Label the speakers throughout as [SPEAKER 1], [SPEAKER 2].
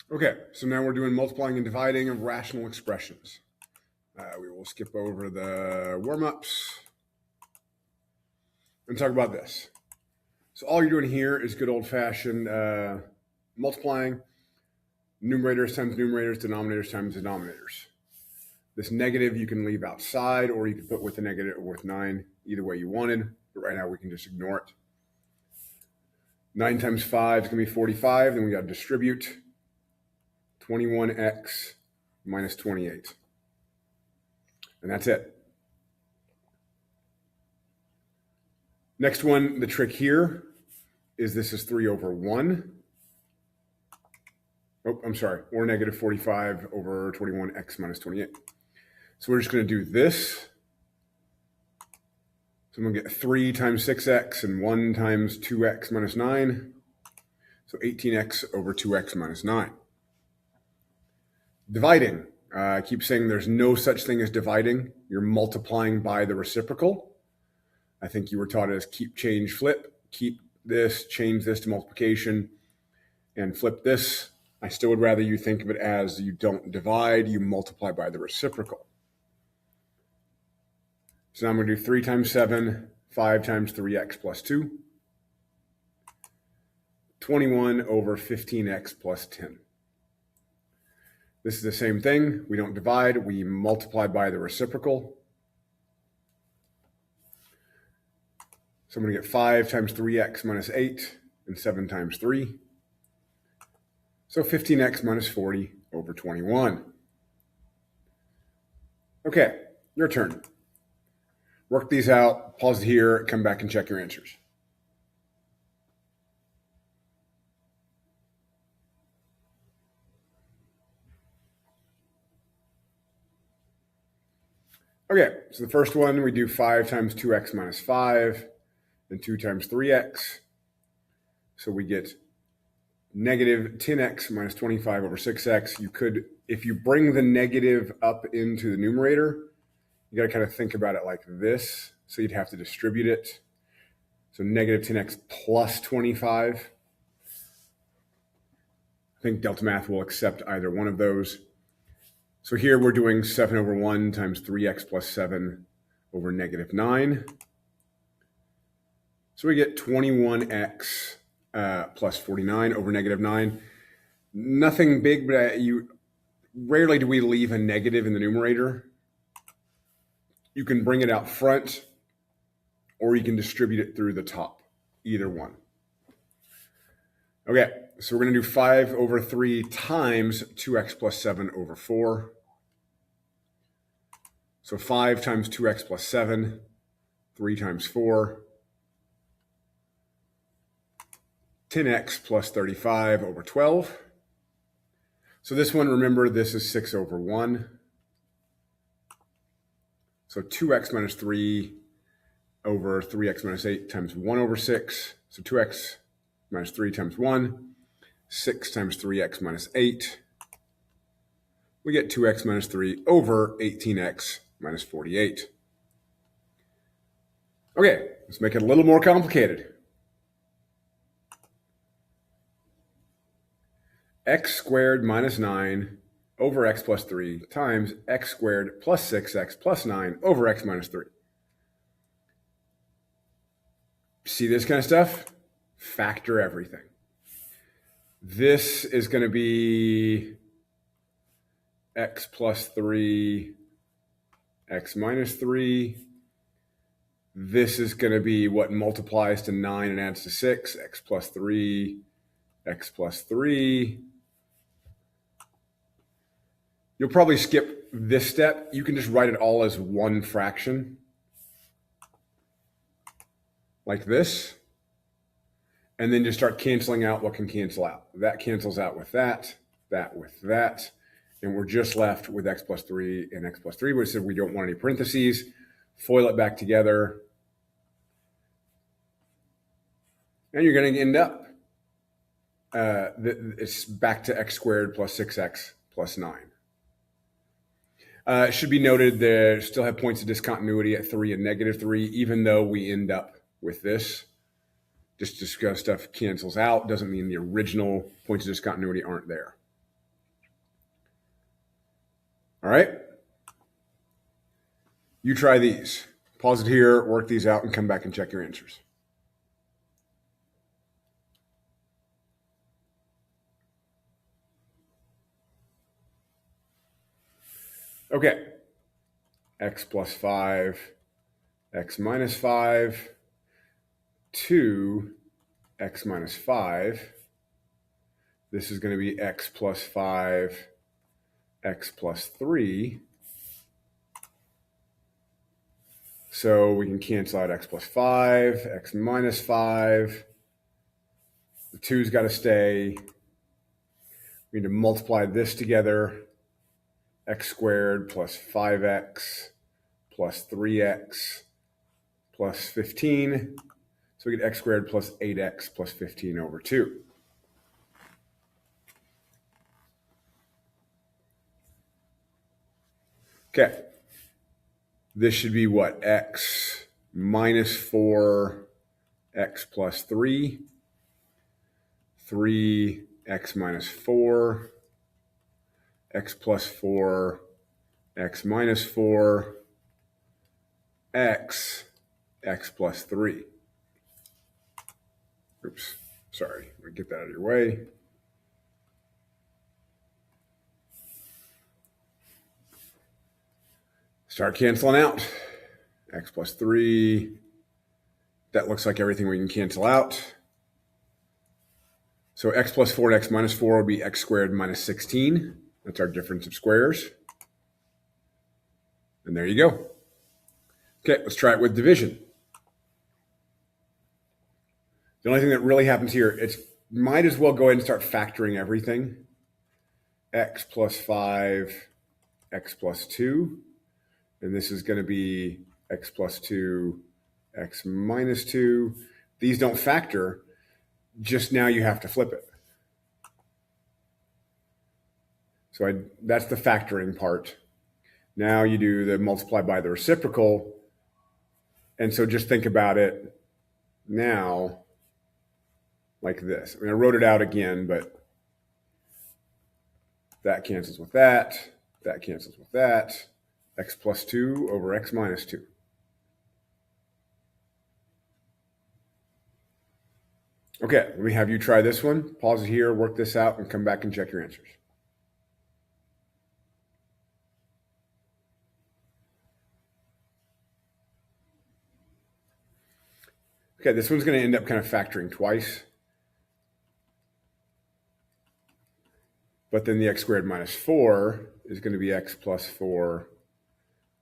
[SPEAKER 1] Okay, so now we're doing multiplying and dividing of rational expressions. We will skip over the warm-ups and talk about this. So all you're doing here is good old-fashioned multiplying, numerators times numerators, denominators times denominators. This negative you can leave outside, or you can put with the negative or with 9, either way you wanted, but right now we can just ignore it. 9 times 5 is going to be 45, then we got to distribute 21x minus 28. And that's it. Next one, the trick here is this is 3 over 1. Oh, I'm sorry, or negative 45 over 21x minus 28. So we're just going to do this. So I'm going to get 3 times 6x and 1 times 2x minus 9. So 18x over 2x minus 9. Dividing. I keep saying there's no such thing as dividing. You're multiplying by the reciprocal. I think you were taught as keep, change, flip. Keep this, change this to multiplication, and flip this. I still would rather you think of it as you don't divide, you multiply by the reciprocal. So now I'm going to do 3 times 7, 5 times 3x plus 2. 21 over 15x plus 10. This is the same thing. We don't divide, we multiply by the reciprocal. So I'm going to get 5 times 3x minus 8 and 7 times 3. So 15x minus 40 over 21. Okay, your turn. Work these out, pause it here, come back and check your answers. Okay, so the first one, we do 5 times 2x minus 5 and 2 times 3x. So we get negative 10x minus 25 over 6x. You could, if you bring the negative up into the numerator, you got to kind of think about it like this. So you'd have to distribute it. So negative 10x plus 25. I think Delta Math will accept either one of those. So here we're doing 7 over 1 times 3x plus 7 over negative 9. So we get 21x plus 49 over negative 9. Nothing big, but rarely do we leave a negative in the numerator. You can bring it out front, or you can distribute it through the top, either one. Okay, so we're going to do 5 over 3 times 2x plus 7 over 4. So 5 times 2x plus 7, 3 times 4. 10x plus 35 over 12. So this one, remember, this is 6 over 1. So 2x minus 3 over 3x minus 8 times 1 over 6. So 2x minus 3 times 1. 6 times 3x minus 8. We get 2x minus 3 over 18x minus 48. Okay, let's make it a little more complicated. X squared minus 9 over x plus 3 times x squared plus 6x plus 9 over x minus 3. See this kind of stuff? Factor everything. This is going to be x plus 3, x minus 3. This is going to be what multiplies to 9 and adds to 6, x plus 3, x plus 3. You'll probably skip this step. You can just write it all as one fraction, like this, and then just start canceling out what can cancel out. That cancels out with that with that, and we're just left with x plus 3 and x plus 3. We said we don't want any parentheses. Foil it back together, and you're going to end up, it's back to x squared plus 6x plus 9. It should be noted there still have points of discontinuity at 3 and negative 3, even though we end up with this. Just because stuff cancels out doesn't mean the original points of discontinuity aren't there. All right. You try these. Pause it here, work these out, and come back and check your answers. Okay. X plus 5, x minus 5, 2, x minus 5. This is going to be x plus 5, x plus 3. So we can cancel out x plus 5, x minus 5. The 2's got to stay. We need to multiply this together. X squared plus 5x plus 3x plus 15. So we get x squared plus 8x plus 15 over 2. Okay. This should be what? X minus 4, x plus 3, 3x minus 4, x plus 4, x minus 4, x plus 3. Oops, sorry. Let me get that out of your way. Start canceling out. X plus 3. That looks like everything we can cancel out. So x plus 4 and x minus 4 would be x squared minus 16. That's our difference of squares. And there you go. Okay, let's try it with division. The only thing that really happens here, it might as well go ahead and start factoring everything. X plus 5, x plus 2. And this is going to be x plus 2, x minus 2. These don't factor. Just now you have to flip it. So that's the factoring part. Now you do the multiply by the reciprocal. And so just think about it now like this. I mean, I wrote it out again, but that cancels with that. That cancels with that. X plus 2 over x minus 2. Okay, let me have you try this one. Pause it here, work this out, and come back and check your answers. Okay, this one's going to end up kind of factoring twice. But then the x squared minus 4 is going to be x plus 4,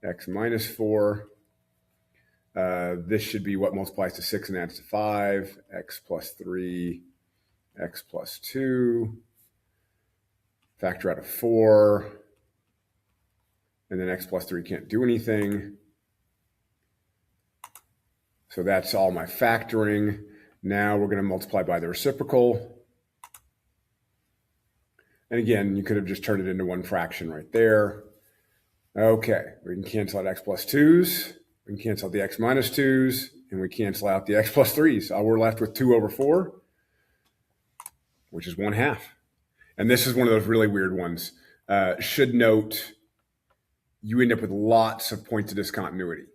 [SPEAKER 1] x minus 4. This should be what multiplies to 6 and adds to 5, x plus 3, x plus 2. Factor out of 4. And then x plus 3 can't do anything. So that's all my factoring. Now we're going to multiply by the reciprocal. And again, you could have just turned it into one fraction right there. Okay, we can cancel out x plus 2's. We can cancel out the x minus 2's. And we cancel out the x plus 3's. We're left with 2 over 4, which is 1/2. And this is one of those really weird ones. Should note, you end up with lots of points of discontinuity.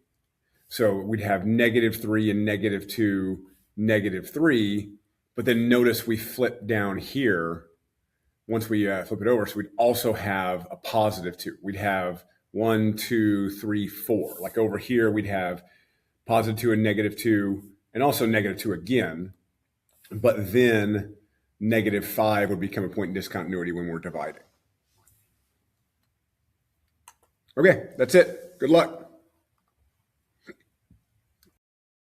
[SPEAKER 1] So we'd have -3 and -2, -3. But then notice we flip down here once we flip it over. So we'd also have a +2. We'd have 1, 2, 3, 4. Like over here, we'd have +2 and -2, and also -2 again. But then -5 would become a point in discontinuity when we're dividing. Okay, that's it. Good luck.